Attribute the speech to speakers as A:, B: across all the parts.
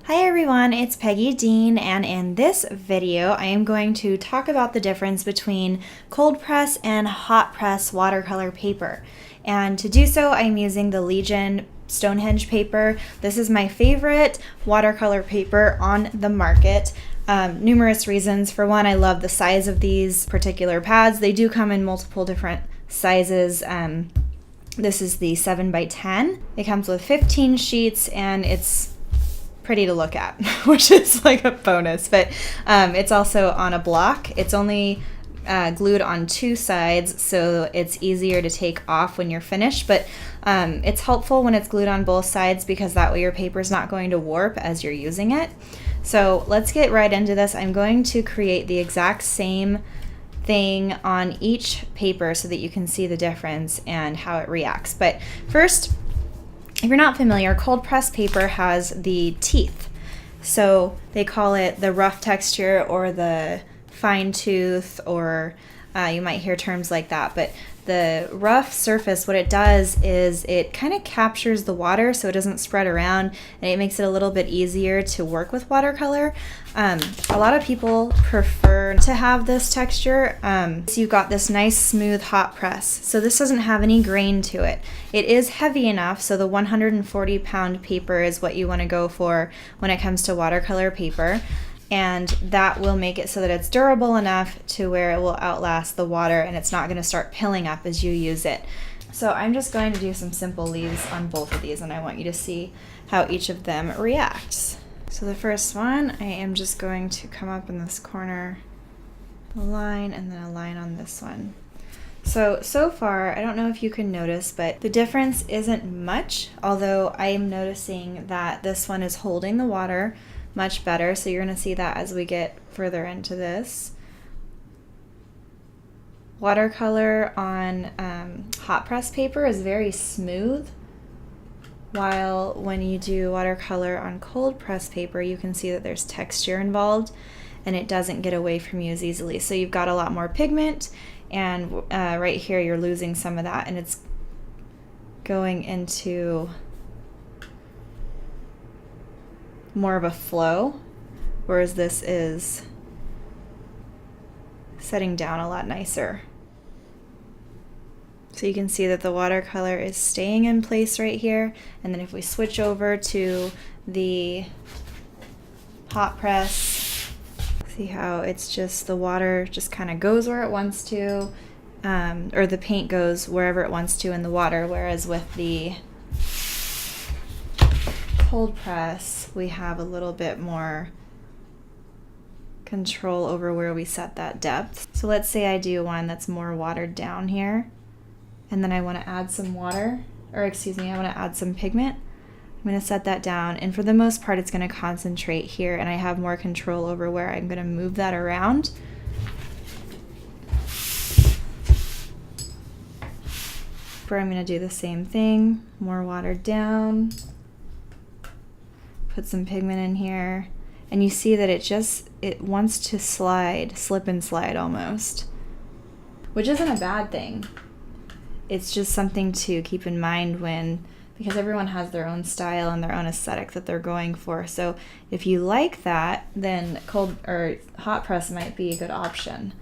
A: Hi everyone, it's Peggy Dean, and in this video I am going to talk about the difference between cold press and hot press watercolor paper. And to do so, I'm using the Legion Stonehenge paper. This is my favorite watercolor paper on the market. Numerous reasons. For one, I love the size of these particular pads. They do come in multiple different sizes. This is the 7x10. It comes with 15 sheets and it's pretty to look at, which is like a bonus, but it's also on a block. It's only glued on two sides, so it's easier to take off when you're finished, but it's helpful when it's glued on both sides because that way your paper is not going to warp as you're using it. So let's get right into this. I'm going to create the exact same thing on each paper so that you can see the difference and how it reacts. But first, if you're not familiar, cold press paper has the teeth. So they call it the rough texture or the fine tooth, or you might hear terms like that. But the rough surface, what it does is it kind of captures the water so it doesn't spread around, and it makes it a little bit easier to work with watercolor. A lot of people prefer to have this texture. So you've got this nice smooth hot press. So this doesn't have any grain to it. It is heavy enough, so the 140-pound paper is what you want to go for when it comes to watercolor paper. And that will make it so that it's durable enough to where it will outlast the water and it's not going to start pilling up as you use it. So I'm just going to do some simple leaves on both of these, and I want you to see how each of them reacts. So the first one, I am just going to come up in this corner, a line, and then a line on this one. So far, I don't know if you can notice, but the difference isn't much, although I am noticing that this one is holding the water much better, so you're going to see that as we get further into this. Watercolor on hot press paper is very smooth, while when you do watercolor on cold press paper, you can see that there's texture involved and it doesn't get away from you as easily. So you've got a lot more pigment, and right here you're losing some of that, and it's going into more of a flow, whereas this is setting down a lot nicer. So you can see that the watercolor is staying in place right here, and then if we switch over to the hot press, see how it's just the water just kind of goes where it wants to, or the paint goes wherever it wants to in the water, whereas with the cold press, we have a little bit more control over where we set that depth. So let's say I do one that's more watered down here, and then I want to add some water, or excuse me, I want to add some pigment. I'm going to set that down, and for the most part it's going to concentrate here, and I have more control over where I'm going to move that around. Where I'm going to do the same thing, more watered down. Put some pigment in here, and you see that it wants to slip and slide almost, which isn't a bad thing. It's just something to keep in mind because everyone has their own style and their own aesthetic that they're going for. So if you like that, then cold or hot press might be a good option.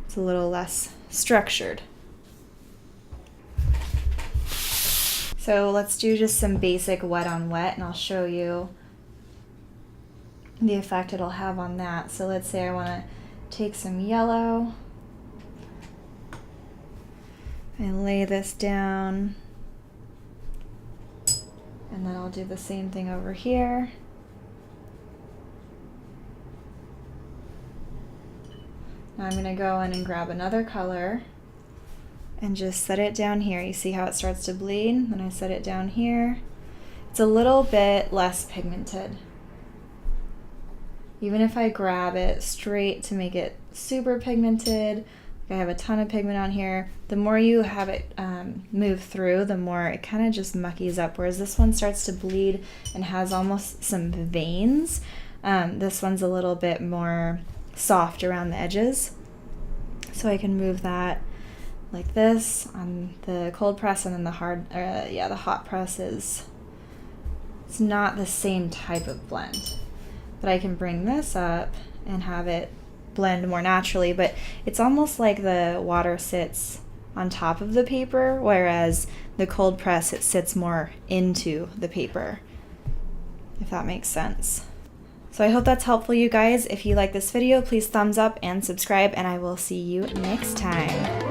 A: It's a little less structured. So let's do just some basic wet on wet, and I'll show you the effect it'll have on that. So let's say I want to take some yellow and lay this down, and then I'll do the same thing over here. Now I'm going to go in and grab another color and just set it down here. You see how it starts to bleed? Then I set it down here. It's a little bit less pigmented. Even if I grab it straight to make it super pigmented, like I have a ton of pigment on here, the more you have it move through, the more it kind of just muckies up, whereas this one starts to bleed and has almost some veins. This one's a little bit more soft around the edges. So I can move that like this on the cold press, and then the hot press it's not the same type of blend. But I can bring this up and have it blend more naturally, but it's almost like the water sits on top of the paper, whereas the cold press, it sits more into the paper, if that makes sense. So I hope that's helpful, you guys. If you like this video, please thumbs up and subscribe, and I will see you next time.